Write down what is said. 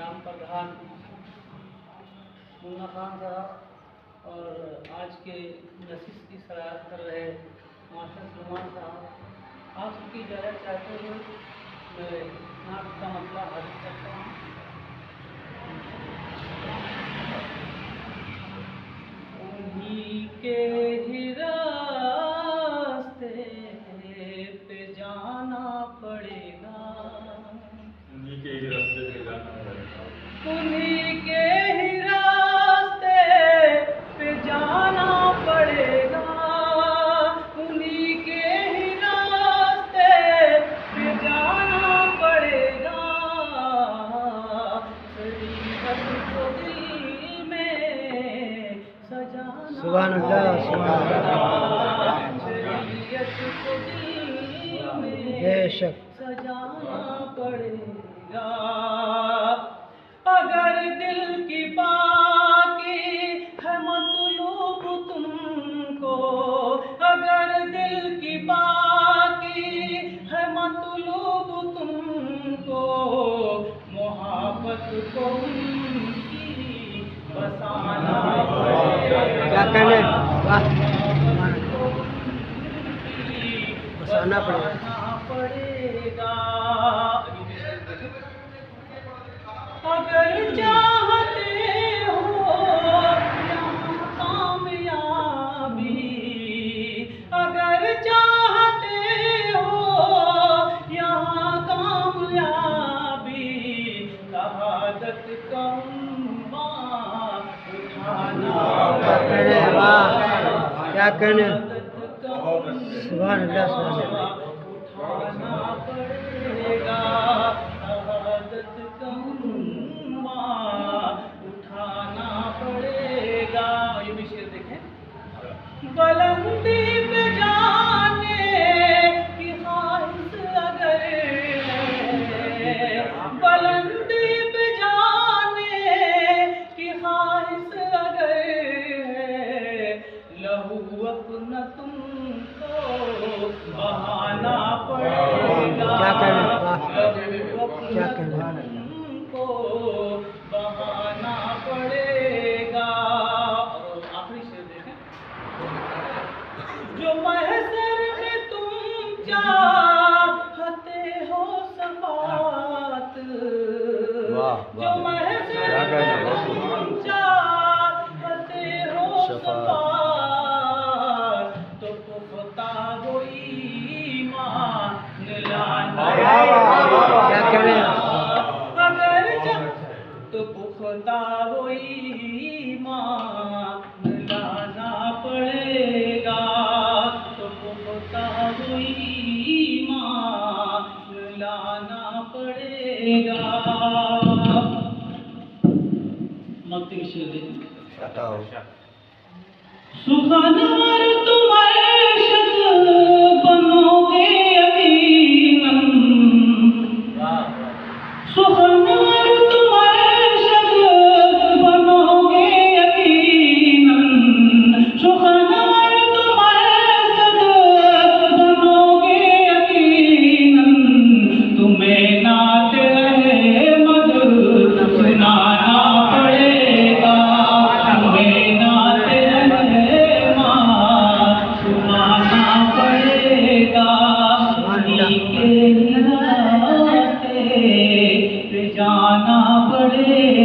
ग्राम प्रधान मुन्ना खान साहब और आज के नशिश की शरारत कर रहे मास्टर सलमान साहब, आप सबकी इजाज़त चाहते हुए मैं नाटक का मतलब हाजिर करता हूँ। उन्हीं के ही रास्ते पे जाना पड़ेगा, उन्हीं के ही रास्ते पे जाना पड़ेगा, उन्हीं के ही रास्ते पे जाना पड़ेगा, उन्हीं के ही रास्ते पे जाना पड़ेगा। शरीयत को दिल में सजाना शरीयत को दिल में सजाना पड़ेगा। अगर दिल की बाकी है मतलूब तुमको, अगर दिल की बाकी है मतलूब तुमको, मोहब्बत को उनकी बसाना पड़ेगा। क्या कहने बसाना पड़ेगा। अगर चाहते हो यहाँ कामयाबी, अगर चाहते हो यहाँ कामयाबी, शहादत का उठाना पड़ेगा। क्या कहने सुभान अल्लाह उठाना पड़ेगा। शहादत का उठाना पड़ेगा। ये भी शेर देखें। बुलंदी पे जाने की ख्वाहिश अगर है, बुलंदी पे जाने की ख्वाहिश अगर है, लहू अपना तुमको बहाना पड़ेगा। क्या कहने क्या कहने तुमको बहाना पड़ेगा। और आखिरी शेर देखें। जो महशर में तुम चाहते हो सफात, जो महशर में तुम चाहते हो सफात, तो पुख्ता वो ईमान लाना क्या कहने तो पुख्ता वो ईमान लाना पड़ेगा, तो पुख्ता वो ईमान लाना पड़ेगा। मक्ति की शेर देखें। सुखनवर तुम ऐशक बनोगे यकीनन, सुखनवर तुम ऐशक बनोगे यकीनन, सुखनवर तुम ऐशक बनोगे यकीनन, तुम्हें नात अहमद सुनाना पड़ेगा, तुम्हें नात अहमद सुनाना पड़ेगा। उन्हीं के रास्ते पे जाना पड़ेगा।